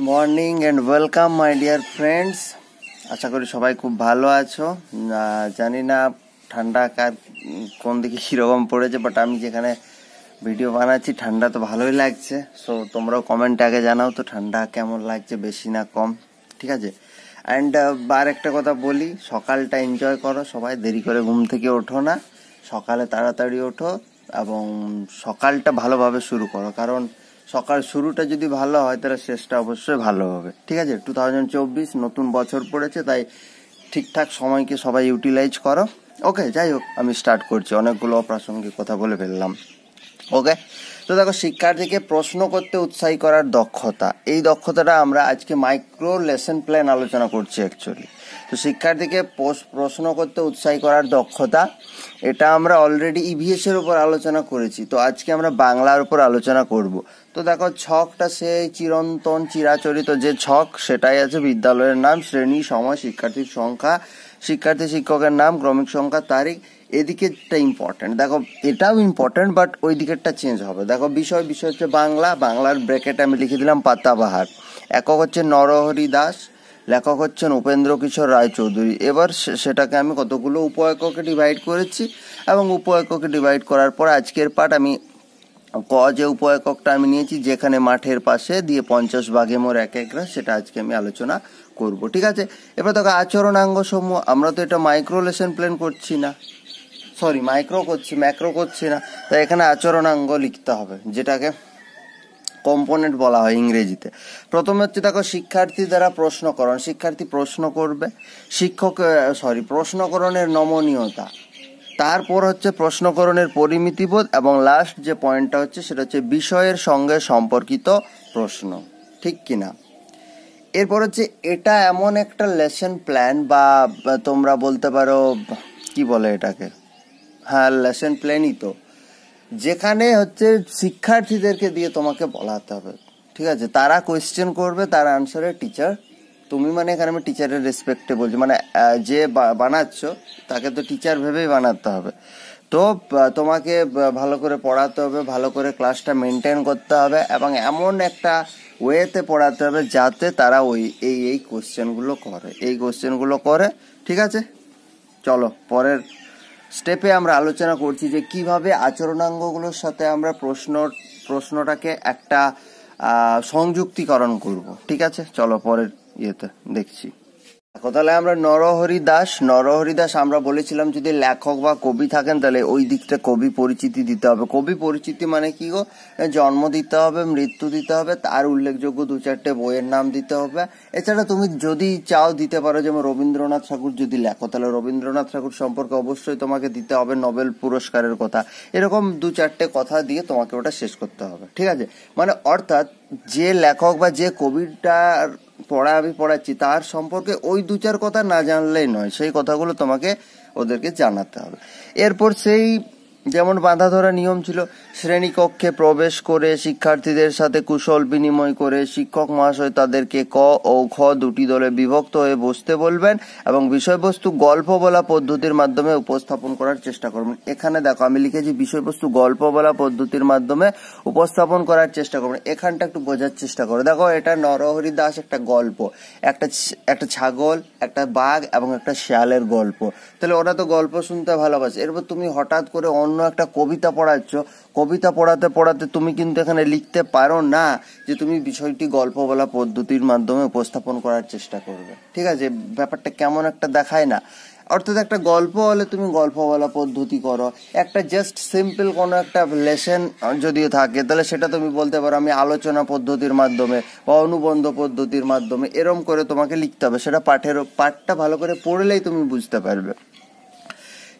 Morning and welcome my dear friends. আশা করি সবাই খুব ভালো আছো। জানি না ঠান্ডা কার কোন দিকে কীরকম পড়েছে, বাট আমি যেখানে ভিডিও বানাচ্ছি ঠান্ডা তো ভালোই লাগছে। সো তোমরাও কমেন্টে আগে জানাও তো ঠান্ডা কেমন লাগছে, বেশি না কম, ঠিক আছে। অ্যান্ড আর একটা কথা বলি, সকালটা এনজয় করো, সবাই দেরি করে ঘুম থেকে ওঠো না, সকালে তাড়াতাড়ি ওঠো এবং সকালটা ভালোভাবে শুরু করো, কারণ সকাল শুরুটা যদি ভালো হয় তাহলে শেষটা অবশ্যই ভালো হবে, ঠিক আছে। 2024 নতুন বছর পড়েছে, তাই ঠিকঠাক সময়কে সবাই ইউটিলাইজ করো। ওকে, যাই হোক, আমি স্টার্ট করছি, অনেকগুলো অপ্রাসঙ্গিক কথা বলে ফেললাম। ওকে, তো দেখো, শিক্ষার্থীকে প্রশ্ন করতে উৎসাহী করার দক্ষতা, এই দক্ষতাটা আমরা আজকে মাইক্রো লেসন প্ল্যান আলোচনা করছি অ্যাকচুয়ালি। তো শিক্ষার্থীকে প্রশ্ন করতে উৎসাহী করার দক্ষতা, এটা আমরা অলরেডি ইভিএস এর উপর আলোচনা করেছি, তো আজকে আমরা বাংলার উপর আলোচনা করব। তো দেখো, ছকটা সেই চিরন্তন চিরাচরিত যে ছক, সেটাই আছে বিদ্যালয়ের নাম, শ্রেণী, সময়, শিক্ষার্থীর সংখ্যা, শিক্ষার্থী শিক্ষকের নাম, ক্রমিক সংখ্যা, তারিখ। এদিকেরটা ইম্পর্টেন্ট, দেখো এটাও ইম্পর্টেন্ট, বাট ওই দিকেরটা চেঞ্জ হবে। দেখো, বিষয় হচ্ছে বাংলা, বাংলার ব্র্যাকেটে আমি লিখে দিলাম পাতাবাহার। একক হচ্ছে নরহরি দাস, লেখক হচ্ছেন উপেন্দ্র কিশোর রায়চৌধুরী। এবার সেটাকে আমি কতগুলো উপ এককে ডিভাইড করেছি, এবং উপ এককে ডিভাইড করার পর আজকের পাঠ আমি যে উপ এককটা আমি নিয়েছি, যেখানে মাঠের পাশে দিয়ে 50 ভাগে মোর এক একরা, সেটা আজকে আমি আলোচনা করব, ঠিক আছে। এবার দেখো, আচরণাঙ্গ সমূহ, আমরা তো এটা মাইক্রো লেসন প্ল্যান করছি না, সরি ম্যাক্রো করছি না, তাই এখানে আচরণাঙ্গ লিখতে হবে, যেটাকে কম্পোনেন্ট বলা হয় ইংরেজিতে। প্রথমে হচ্ছে দেখো, শিক্ষার্থী দ্বারা প্রশ্নকরণ, শিক্ষার্থী প্রশ্ন করবে, প্রশ্নকরণের নমনীয়তা, তারপর হচ্ছে প্রশ্নকরণের পরিমিতিবোধ, এবং লাস্ট যে পয়েন্টটা হচ্ছে সেটা হচ্ছে বিষয়ের সঙ্গে সম্পর্কিত প্রশ্ন, ঠিক কিনা। এরপর হচ্ছে, এটা এমন একটা লেসন প্ল্যান, বা তোমরা বলতে পারো কি বলে এটাকে, হ্যাঁ লেসন প্ল্যানই তো, যেখানে হচ্ছে শিক্ষার্থীদেরকে দিয়ে তোমাকে বলাতে হবে, ঠিক আছে। তারা কোয়েশ্চেন করবে, তার আনসারে টিচার, তুমি মানে এখানে আমি টিচারের রেসপেক্টে বলছি, মানে যে বানাচ্ছ তাকে তো টিচার ভেবেই বানাতে হবে। তো তোমাকে ভালো করে পড়াতে হবে, ভালো করে ক্লাসটা মেনটেন করতে হবে, এবং এমন একটা ওয়েতে পড়াতে হবে যাতে তারা এই কোশ্চেনগুলো করে, ঠিক আছে। চলো, পরের স্টেপে আমরা আলোচনা করছি যে কিভাবে আচরণাঙ্গগুলোর সাথে আমরা প্রশ্নটাকে একটা সংযুক্তিকরণ করব, ঠিক আছে। চলো পরের ইয়েতে দেখছি। তাহলে আমরা নরহরি দাস আমরা বলেছিলাম, যদি লেখক বা কবি থাকেন তাহলে ওই দিকটা কবি পরিচিতি দিতে হবে। কবি পরিচিতি মানে কি গো, জন্ম দিতে হবে, মৃত্যু দিতে হবে, তার উল্লেখযোগ্য 2-4টে বইয়ের নাম দিতে হবে। এছাড়া তুমি যদি চাও দিতে পারো, যেমন রবীন্দ্রনাথ ঠাকুর যদি লেখো তাহলে রবীন্দ্রনাথ ঠাকুর সম্পর্কে অবশ্যই তোমাকে দিতে হবে নোবেল পুরস্কারের কথা। এরকম 2-4টে কথা দিয়ে তোমাকে ওটা শেষ করতে হবে, ঠিক আছে। মানে অর্থাৎ যে লেখক বা যে কবিটার আমি পড়াচ্ছি তার সম্পর্কে ওই 2-4 কথা না জানলেই নয়, সেই কথাগুলো তোমাকে ওদেরকে জানাতে হবে। এরপর সেই যেমন বাঁধা ধরা নিয়ম ছিল, শ্রেণীকক্ষে প্রবেশ করে শিক্ষার্থীদের সাথে কুশল বিনিময় করে শিক্ষক মহাশয় তাদেরকে ক ও খ দুটি দলে বিভক্ত হয়ে বসতে বলবেন, এবং বিষয়বস্তু গল্প বলা পদ্ধতির মাধ্যমে উপস্থাপন করার চেষ্টা করবেন। এখানে দেখো আমি লিখেছি বিষয়বস্তু গল্প বলা পদ্ধতির মাধ্যমে উপস্থাপন করার চেষ্টা করবেন। এখানটা একটু বোঝার চেষ্টা করো। দেখো, এটা নরহরি দাস একটা গল্প, একটা ছাগল, একটা বাঘ এবং একটা শিয়ালের গল্প। তাহলে ওরা তো গল্প শুনতে ভালোবাসে। এরপর তুমি হঠাৎ করে অন্য একটা কবিতা পড়াচ্ছ, কবিতা পড়াতে পড়াতে তুমি কিন্তু এখানে লিখতে পারো না যে তুমি বিষয়টি গল্প বলা পদ্ধতির মাধ্যমে উপস্থাপন করার চেষ্টা করবে, ঠিক আছে। ব্যাপারটা কেমন একটা দেখায় না। অর্থাৎ একটা গল্প হলে তুমি গল্প বলা পদ্ধতি করো, একটা জাস্ট সিম্পল কোনো একটা লেসন যদিও থাকে তাহলে সেটা তুমি বলতে পারো আমি আলোচনা পদ্ধতির মাধ্যমে বা অনুবন্ধ পদ্ধতির মাধ্যমে, এরম করে তোমাকে লিখতে হবে। সেটা পাঠটা ভালো করে পড়লেই তুমি বুঝতে পারবে।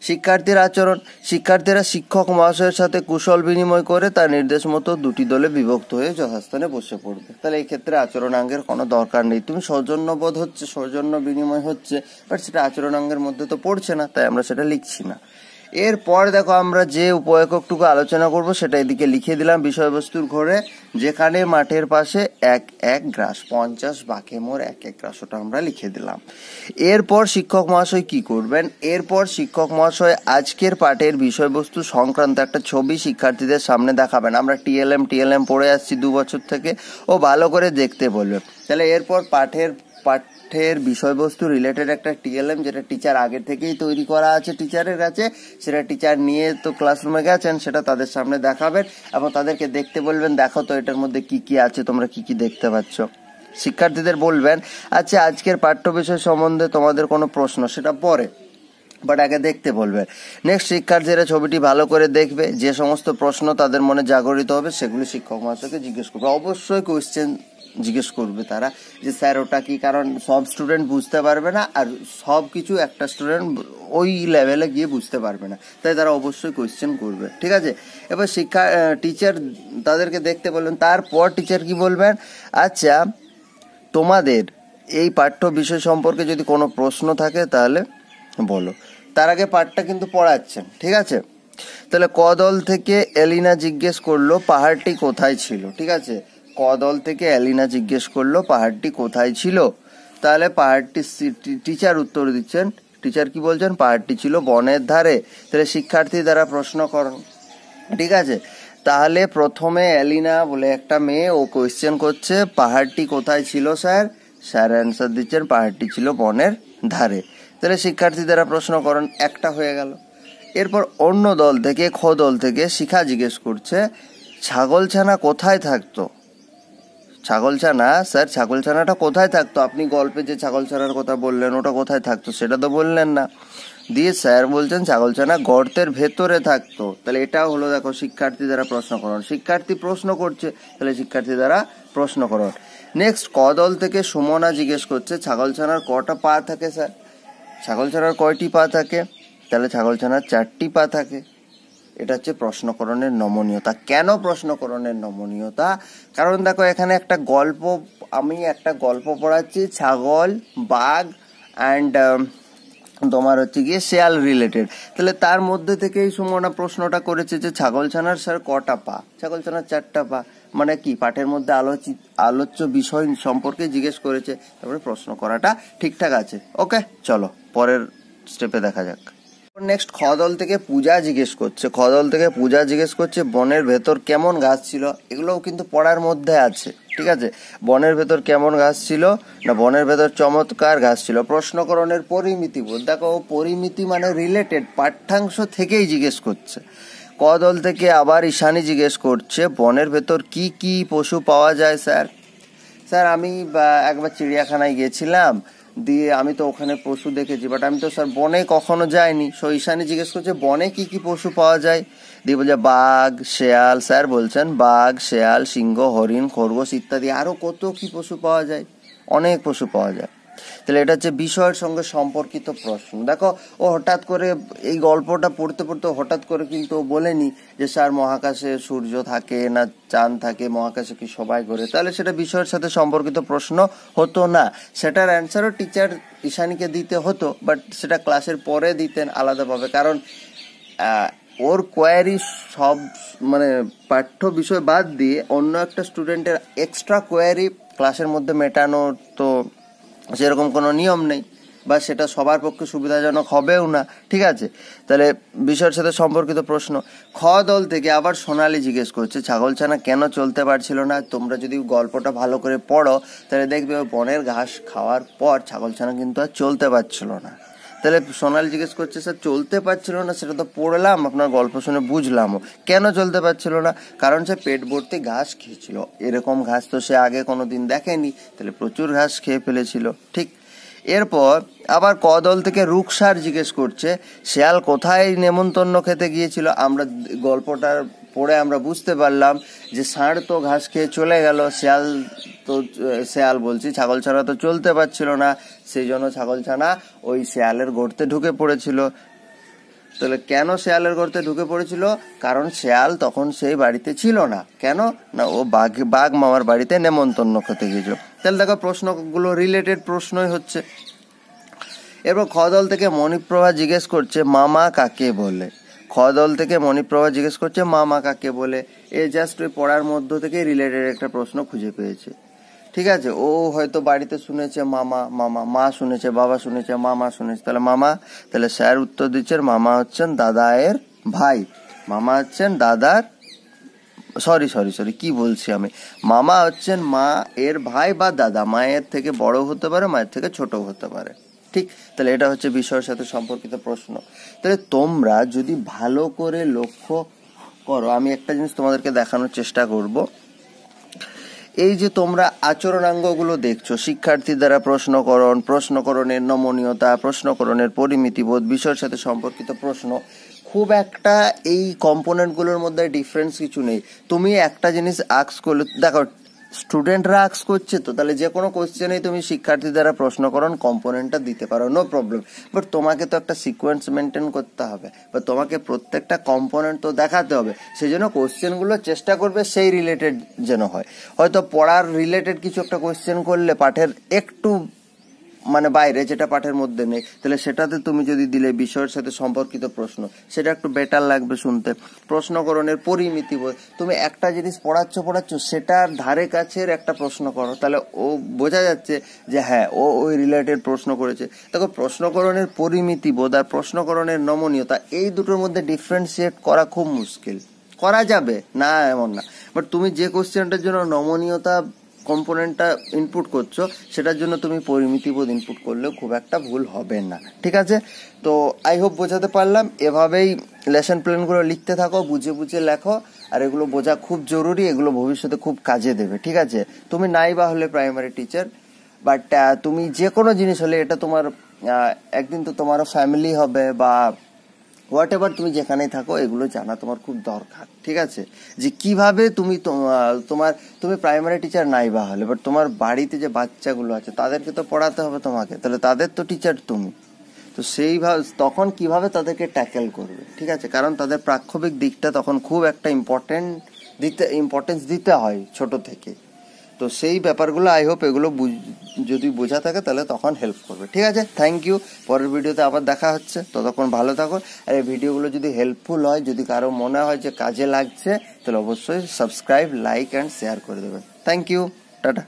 শিক্ষার্থীর আচরণ, শিক্ষার্থীরা শিক্ষক মহাশয়ের সাথে কুশল বিনিময় করে তার নির্দেশ মতো 2টি দলে বিভক্ত হয়ে যথাস্থানে বসে পড়বে। তাহলে এই ক্ষেত্রে আচরণাঙ্গের কোনো দরকার নেই। তুমি সৌজন্যবোধ হচ্ছে, সৌজন্য বিনিময় হচ্ছে, বাট সেটা আচরণাঙ্গের মধ্যে তো পড়ছে না, তাই আমরা সেটা লিখছি না। এরপর দেখো আমরা যে উপএককটুকু আলোচনা করব সেটা এদিকে লিখে দিলাম বিষয়বস্তুর ঘরে, যেখানে মাঠের পাশে এক এক গ্রাস, 50 বাঘে মোর এক এক গ্রাস, ওটা আমরা লিখে দিলাম। এরপর শিক্ষক মহাশয় কি করবেন? এরপর শিক্ষক মহাশয় আজকের পাঠের বিষয়বস্তু সংক্রান্ত একটা ছবি শিক্ষার্থীদের সামনে দেখাবেন। আমরা টিএলএম পড়ে আসছি 2 বছর থেকে, ও ভালো করে দেখতে বলবে। তাহলে এরপর পাঠের বিষয়বস্তু রিলেটেড একটা টিএলএম, যেটা টিচার আগে থেকেই তৈরি করা আছে টিচারের কাছে, সেটা টিচার নিয়ে তো ক্লাসরুমে গেছেন, সেটা তাদের সামনে দেখাবেন এবং তাদেরকে দেখতে বলবেন, দেখো তো এটার মধ্যে কি কি আছে, তোমরা কি কি দেখতে পাচ্ছ। শিক্ষার্থীদের বলবেন, আচ্ছা আজকের পাঠ্য বিষয় সম্বন্ধে তোমাদের কোনো প্রশ্ন, সেটা পরে, বাট আগে দেখতে বলবে। নেক্সট শিক্ষার্থীরা ছবিটি ভালো করে দেখবে, যে সমস্ত প্রশ্ন তাদের মনে জাগরিত হবে সেগুলি শিক্ষক মহাশয়কে জিজ্ঞেস করবে। অবশ্যই কোয়েশ্চেন জিজ্ঞেস করবে তারা, যে স্যার ওটা কি, কারণ সব স্টুডেন্ট বুঝতে পারবে না, আর সব কিছু একটা স্টুডেন্ট ওই লেভেলে গিয়ে বুঝতে পারবে না, তাই তারা অবশ্যই কোয়েশ্চেন করবে, ঠিক আছে। এবার টিচার তাদেরকে দেখতে বলবেন। তারপর টিচার কি বলবেন, আচ্ছা তোমাদের এই পাঠ্য বিষয় সম্পর্কে যদি কোনো প্রশ্ন থাকে তাহলে বলো। তার আগে পাঠটা কিন্তু পড়াচ্ছেন, ঠিক আছে। তাহলে ক দল থেকে এলিনা জিজ্ঞেস করলো পাহাড়টি কোথায় ছিল, ঠিক আছে। ক দল থেকে এলিনা জিজ্ঞেস করলো পাহাড়টি কোথায় ছিল, তাহলে পাহাড়টি, টিচার উত্তর দিচ্ছেন, টিচার কি বলছেন, পাহাড়টি ছিল বনের ধারে। তাহলে শিক্ষার্থী দ্বারা প্রশ্ন করুন, ঠিক আছে। তাহলে প্রথমে এলিনা বলে একটা মেয়ে, ও কোয়েশ্চেন করছে পাহাড়টি কোথায় ছিল স্যার, স্যার অ্যান্সার দিচ্ছেন পাহাড়টি ছিল বনের ধারে। তাহলে শিক্ষার্থী দ্বারা প্রশ্ন করেন, একটা হয়ে গেল। এরপর অন্য দল থেকে, খ দল থেকে শিখা জিজ্ঞেস করছে ছাগলছানা কোথায় থাকতো। ছাগলছানা, স্যার ছাগলছানাটা কোথায় থাকতো, আপনি গল্পে যে ছাগলছানার কথা বললেন ওটা কোথায় থাকতো সেটা তো বললেন না। দিয়ে স্যার বলছেন ছাগলছানা গর্তের ভেতরে থাকতো। তাহলে এটাও হলো, দেখো শিক্ষার্থী দ্বারা প্রশ্নকরণ। শিক্ষার্থী প্রশ্ন করছে, তাহলে শিক্ষার্থী দ্বারা প্রশ্নকরণ। নেক্সট ক দল থেকে সুমনা জিজ্ঞেস করছে ছাগলছানার কটা পা থাকে স্যার, ছাগলছানার কয়টি পা থাকে, তাহলে ছাগলছানার 4টি পা থাকে। এটা হচ্ছে প্রশ্নকরণের নমনীয়তা। কেন প্রশ্নকরণের নমনীয়তা? কারণ দেখো এখানে আমি একটা গল্প পড়াচ্ছি, ছাগল, বাঘ অ্যান্ড তোমার হচ্ছে গিয়ে শেয়াল রিলেটেড। তাহলে তার মধ্যে থেকেই সুমনা প্রশ্নটা করেছে যে ছাগলছানার স্যার কটা পা, ছাগলছানার 4টা পা, মানে কি পাঠের মধ্যে আলোচ্য বিষয় সম্পর্কে জিজ্ঞেস করেছে, তারপরে প্রশ্ন করাটা ঠিকঠাক আছে। ওকে, চলো পরের স্টেপে দেখা যাক। নেক্সট খ দল থেকে পূজা জিজ্ঞেস করছে বনের ভেতর কেমন গাছ ছিল। এগুলোও কিন্তু পড়ার মধ্যে আছে, ঠিক আছে। বনের ভেতর কেমন গাছ ছিল না, বনের ভেতর চমৎকার গাছ ছিল। প্রশ্নকরণের পরিমিতি বোধ, দেখো পরিমিতি মানে রিলেটেড পাঠ্যাংশ থেকেই জিজ্ঞেস করছে। ক দল থেকে আবার ঈশানী জিজ্ঞেস করছে বনের ভেতর কি কি পশু পাওয়া যায় স্যার। স্যার আমি একবার চিড়িয়াখানায় গেছিলাম, দিয়ে আমি তো ওখানে পশু দেখেছি, বাট আমি তো স্যার বনে কখনো যাইনি। সো ঈশানী জিজ্ঞেস করছে বনে কি কি পশু পাওয়া যায়, দিয়ে বলছে বাঘ, শেয়াল। স্যার বলছেন বাঘ, শেয়াল, সিংহ, হরিণ, খরগোশ ইত্যাদি আরো কত কি পশু পাওয়া যায়, অনেক পশু পাওয়া যায়। তাহলে এটা হচ্ছে বিষয়ের সঙ্গে সম্পর্কিত প্রশ্ন। দেখো ও হঠাৎ করে এই গল্পটা পড়তে পড়তে হঠাৎ করে কিন্তু ও বলেনি যে স্যার মহাকাশে সূর্য থাকে না চাঁদ থাকে, মহাকাশে কি সবাই ঘোরে, তাহলে সেটা বিষয়ের সাথে সম্পর্কিত প্রশ্ন হতো না। সেটার অ্যান্সারও টিচার ঈশানীকে দিতে হতো, বাট সেটা ক্লাসের পরে দিতেন আলাদাভাবে, কারণ ওর কোয়ারি সব মানে পাঠ্য বিষয় বাদ দিয়ে অন্য একটা স্টুডেন্টের এক্সট্রা কোয়ারি ক্লাসের মধ্যে মেটানো তো সেরকম কোনো নিয়ম নেই, বা সেটা সবার পক্ষে সুবিধাজনক হবেও না, ঠিক আছে। তাহলে বিষয়ের সাথে সম্পর্কিত প্রশ্ন। খ দল থেকে আবার সোনালি জিজ্ঞেস করছে ছাগলছানা কেন চলতে পারছিল না। তোমরা যদি গল্পটা ভালো করে পড়ো তাহলে দেখবে বনের ঘাস খাওয়ার পর ছাগলছানা কিন্তু আর চলতে পারছিল না। তাহলে সোনালি জিজ্ঞেস করছে স্যার চলতে পারছিল না, সেটা তো পড়লাম, আপনার গল্প শুনে বুঝলামও, কেন চলতে পারছিল না, কারণ সে পেট ভর্তি ঘাস খেয়েছিল। এরকম ঘাস তো সে আগে কোনোদিন দেখেনি, তাহলে প্রচুর ঘাস খেয়ে ফেলেছিল, ঠিক। এরপর আবার ক দল থেকে রুকসার জিজ্ঞেস করছে শেয়াল কোথায় নেমন্তন্ন খেতে গিয়েছিল। আমরা গল্পটার পড়ে আমরা বুঝতে পারলাম যে ষাঁড় তো ঘাস খেয়ে চলে গেল, শেয়াল বলছি ছাগলছানা তো চলতে পারছিল না, সেই জন্য ছাগলছানা ওই শেয়ালের গর্তে ঢুকে পড়েছিল। তাহলে কেন শেয়ালের গর্তে ঢুকে পড়েছিল, কারণ শেয়াল তখন সেই বাড়িতে ছিল না। কেন না, ও বাঘ মামার বাড়িতে নেমন্তন্ন খেতে গিয়েছিল। তাহলে দেখো প্রশ্নগুলো রিলেটেড প্রশ্নই হচ্ছে। এরপর খ দল থেকে মণিপ্রভা জিজ্ঞেস করছে মামা কাকে বলে। খ দল থেকে মণিপ্রভা জিজ্ঞেস করছে মামা কাকে বলে। এ জাস্ট ওই পড়ার মধ্য থেকে রিলেটেড একটা প্রশ্ন খুঁজে পেয়েছে। ঠিক আছে, ও হয়তো বাড়িতে শুনেছে মামা মামা, মা শুনেছে, বাবা শুনেছে, মামা শুনেছে, তাহলে মামা। তাহলে স্যার উত্তর দিচ্ছেন মামা হচ্ছেন দাদায়ের ভাই। মামা হচ্ছেন দাদার সরি কি বলছি আমি, মামা হচ্ছেন মা এর ভাই বা দাদা, মায়ের থেকে বড় হতে পারে, মায়ের থেকে ছোট হতে পারে। ঠিক, তাহলে এটা হচ্ছে বিষয়ের সাথে সম্পর্কিত প্রশ্ন। তাহলে তোমরা যদি ভালো করে লক্ষ্য করো, আমি একটা জিনিস তোমাদেরকে দেখানোর চেষ্টা করব। এই যে তোমরা আচরণাঙ্গগুলো দেখছো, শিক্ষার্থী দ্বারা প্রশ্নকরণ, প্রশ্নকরণের নমনীয়তা, প্রশ্নকরণের পরিমিতিবোধ, বিষয়ের সাথে সম্পর্কিত প্রশ্ন, খুব একটা এই কম্পোনেন্টগুলোর মধ্যে ডিফারেন্স কিছু নেই। তুমি একটা জিনিস আক্স করলে, দেখো স্টুডেন্টরা আক্স করছে, তো তাহলে যে কোনো কোশ্চেনেই তুমি শিক্ষার্থী দ্বারা প্রশ্নকরণ কম্পোনেন্টটা দিতে পারো, নো প্রবলেম। বাট তোমাকে তো একটা সিকোয়েন্স মেনটেন করতে হবে, বা তোমাকে প্রত্যেকটা কম্পোনেন্ট তো দেখাতে হবে। সেই জন্য কোশ্চেনগুলো চেষ্টা করবে সেই রিলেটেড যেন হয়। হয়তো পড়ার রিলেটেড কিছু একটা কোশ্চেন করলে পাঠের একটু মানে বাইরে, যেটা পাঠের মধ্যে নেই, তাহলে সেটাতে তুমি যদি দিলে বিষয়ের সাথে সম্পর্কিত প্রশ্ন, সেটা একটু বেটার লাগবে শুনতে। প্রশ্নকরণের পরিমিতি, তুমি একটা জিনিস পড়াচ্ছ সেটার ধারে কাছের একটা প্রশ্ন করো, তাহলে ও বোঝা যাচ্ছে যে হ্যাঁ ও ওই রিলেটেড প্রশ্ন করেছে। দেখো প্রশ্নকরণের পরিমিতি বোধ আর প্রশ্নকরণের নমনীয়তা, এই দুটোর মধ্যে ডিফারেন্সিয়েট করা খুব মুশকিল। করা যাবে না এমন না, বাট তুমি যে কোশ্চেনটার জন্য নমনীয়তা কম্পোনেন্টটা ইনপুট করছো, সেটার জন্য তুমি পরিমিতিবোধ ইনপুট করলেও খুব একটা ভুল হবে না। ঠিক আছে, তো আই হোপ বোঝাতে পারলাম। এভাবেই লেসন প্ল্যানগুলো লিখতে থাকো, বুঝে বুঝে লেখো, আর এগুলো বোঝা খুব জরুরি, এগুলো ভবিষ্যতে খুব কাজে দেবে। ঠিক আছে, তুমি নাই বা হলে প্রাইমারি টিচার, বাট তুমি যে কোনো জিনিস হলে এটা তোমার একদিন তো তোমারও ফ্যামিলি হবে বা হোয়াট এভার, তুমি যেখানেই থাকো এগুলো জানা তোমার খুব দরকার। ঠিক আছে, যে কিভাবে তুমি প্রাইমারি টিচার নাই বা হলে, বাট তোমার বাড়িতে যে বাচ্চাগুলো আছে তাদেরকে তো পড়াতে হবে তোমাকে, তাহলে তাদের তো টিচার তুমি, তো সেইভাবে তখন কিভাবে তাদেরকে ট্যাকেল করবে। ঠিক আছে, কারণ তাদের প্রাক্ষবিক দিকটা তখন খুব একটা ইম্পর্টেন্স দিতে হয় ছোট থেকে। তো সেই ব্যাপারগুলো আই হোপ এগুলো যদি বোঝা থাকে তাহলে তখন হেল্প করবে। ঠিক আছে, থ্যাংক ইউ। পরের ভিডিওতে আবার দেখা হচ্ছে, ততক্ষণ ভালো থাকো। আর এই ভিডিওগুলো যদি হেল্পফুল হয়, যদি কারো মনে হয় যে কাজে লাগছে, তাহলে অবশ্যই সাবস্ক্রাইব, লাইক অ্যান্ড শেয়ার করে দেবেন। Thank you, tata.